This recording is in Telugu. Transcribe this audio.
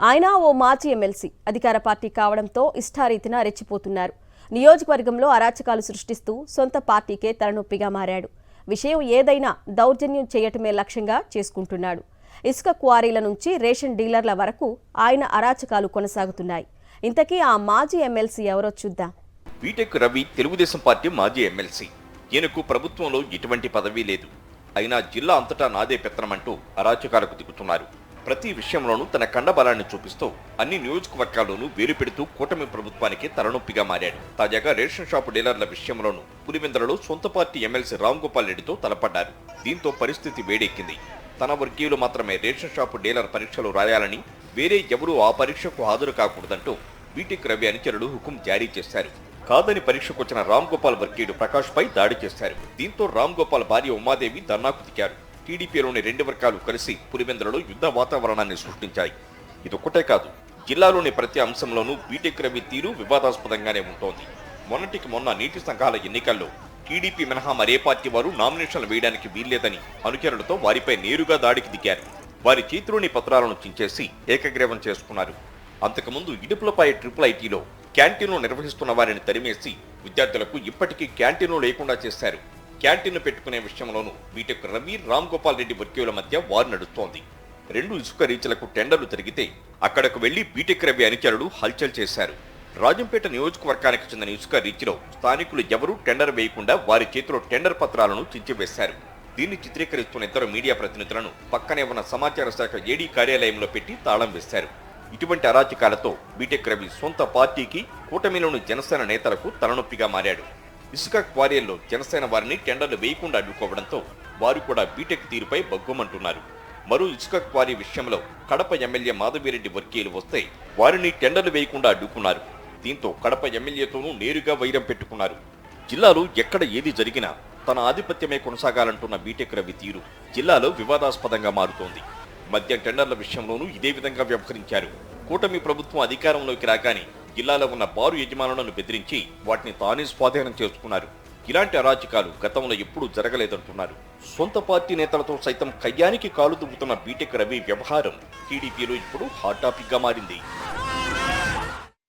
ఆయన ఓ మాజీ ఎమ్మెల్సీ అధికార పార్టీ కావడంతో ఇష్టారీతిన రెచ్చిపోతున్నారు. నియోజకవర్గంలో అరాచకాలు సృష్టిస్తూ సొంత పార్టీకే తలనొప్పిగా మారాడు. విషయం ఏదైనా దౌర్జన్యం చేయటమే లక్ష్యంగా చేసుకుంటున్నాడు. ఇసుక క్వారీల నుంచి రేషన్ డీలర్ల వరకు ఆయన అరాచకాలు కొనసాగుతున్నాయి. ఇంతకీ ఆ మాజీ ఎమ్మెల్సీ ఎవరో చూద్దాం. బీటెక్ రవి తెలుగుదేశం పార్టీ మాజీ ఎమ్మెల్సీ. ఈయనకు ప్రభుత్వంలో ఎటువంటి పదవీ లేదు. అయినా జిల్లా అంతటా నాదే పెత్తనమంటూ అరాచకాలకు దిగుతున్నారు. ప్రతి విషయంలోనూ తన కండబలాన్ని చూపిస్తూ అన్ని నియోజకవర్గాల్లోనూ వేలు పెడుతూ కూటమి ప్రభుత్వానికి తలనొప్పిగా మారాడు. తాజాగా రేషన్ షాపు డీలర్ల విషయంలోనూ పులివెందులలో సొంత పార్టీ ఎమ్మెల్సీ రామ్ గోపాల్ రెడ్డితో తలపడ్డారు. దీంతో పరిస్థితి వేడెక్కింది. తన వర్గీయులు మాత్రమే రేషన్ షాపు డీలర్ పరీక్షలు రాయాలని, వేరే ఎవరూ ఆ పరీక్షకు హాజరు కాకూడదంటూ బీటెక్ రవి అనుచరులు హుకుం జారీ చేశారు. కాదని పరీక్షకొచ్చిన రామ్ గోపాల్ వర్గీయుడు ప్రకాష్ పై దాడి చేశారు. దీంతో రామ్ గోపాల్ భార్య ఉమాదేవి ధర్నాకు దిగారు. టీడీపీలోని రెండు వర్గాలు కలిసి పులివెందులలో యుద్ధ వాతావరణాన్ని సృష్టించాయి. ఇదొక్కటే కాదు, జిల్లాలోని ప్రతి అంశంలోనూ బీటెక్ రవి తీరు వివాదాస్పదంగానే ఉంటోంది. మొన్నటికి మొన్న నీటి సంఘాల ఎన్నికల్లో టీడీపీ మినహా మరే పార్టీ వారు నామినేషన్లు వేయడానికి వీల్లేదని అనుచరులతో వారిపై నేరుగా దాడికి దిగారు. వారి చేతిలోని పత్రాలను చించేసి ఏకగ్రీవం చేసుకున్నారు. అంతకుముందు ఇడుపులపై ట్రిపుల్ ఐటీలో క్యాంటీన్లు నిర్వహిస్తున్న వారిని తరిమేసి విద్యార్థులకు ఇప్పటికీ క్యాంటీన్లు లేకుండా చేశారు. క్యాంటీన్లు పెట్టుకునే విషయంలోనూ బీటెక్ రవి, రామ్ గోపాల్ రెడ్డి వర్గీయుల మధ్య వారు నడుస్తోంది. రెండు ఇసుక రీచ్లకు టెండర్లు జరిగితే అక్కడకు వెళ్లి బీటెక్ రవి అనుచరులు హల్చల్ చేశారు. రాజంపేట నియోజకవర్గానికి చెందిన ఇసుక రీచ్లో స్థానికులు ఎవరూ టెండర్ వేయకుండా వారి చేతిలో టెండర్ పత్రాలను చించివేశారు. దీన్ని చిత్రీకరిస్తున్న ఇద్దరు మీడియా ప్రతినిధులను పక్కనే ఉన్న సమాచార శాఖ ఏడీ కార్యాలయంలో పెట్టి తాళం వేశారు. ఇటువంటి అరాచకాలతో బీటెక్ రవి సొంత పార్టీకి, కూటమిలోని జనసేన నేతలకు తలనొప్పిగా మారాడు. ఇసుక క్వారీల్లో జనసేన వారిని టెండర్లు వేయకుండా అడ్డుకోవడంతో వారు కూడా బీటెక్ తీరుపై బగ్గుమంటున్నారు. మరో ఇసుక క్వారీ విషయంలో కడప ఎమ్మెల్యే మాధవిరెడ్డి వర్గీయులు వస్తే వారిని టెండర్లు వేయకుండా అడ్డుకున్నారు. దీంతో కడప ఎమ్మెల్యేతోనూ నేరుగా వైరం పెట్టుకున్నారు. జిల్లాలో ఎక్కడ ఏది జరిగినా తన ఆధిపత్యమే కొనసాగాలంటున్న బీటెక్ రవి తీరు జిల్లాలో వివాదాస్పదంగా మారుతోంది. మద్యం టెండర్ల విషయంలోనూ ఇదే విధంగా వ్యవహరించారు. కూటమి ప్రభుత్వం అధికారంలోకి రాగానే జిల్లాలో ఉన్న బారు యజమానులను బెదిరించి వాటిని తానే స్వాధీనం చేసుకున్నారు. ఇలాంటి అరాచకాలు గతంలో ఎప్పుడూ జరగలేదంటున్నారు. సొంత పార్టీ నేతలతో సైతం కయ్యానికి కాలు దువ్వుతున్న బీటెక్ రవి వ్యవహారం టీడీపీలో ఇప్పుడు హాట్ టాపిక్ గా మారింది.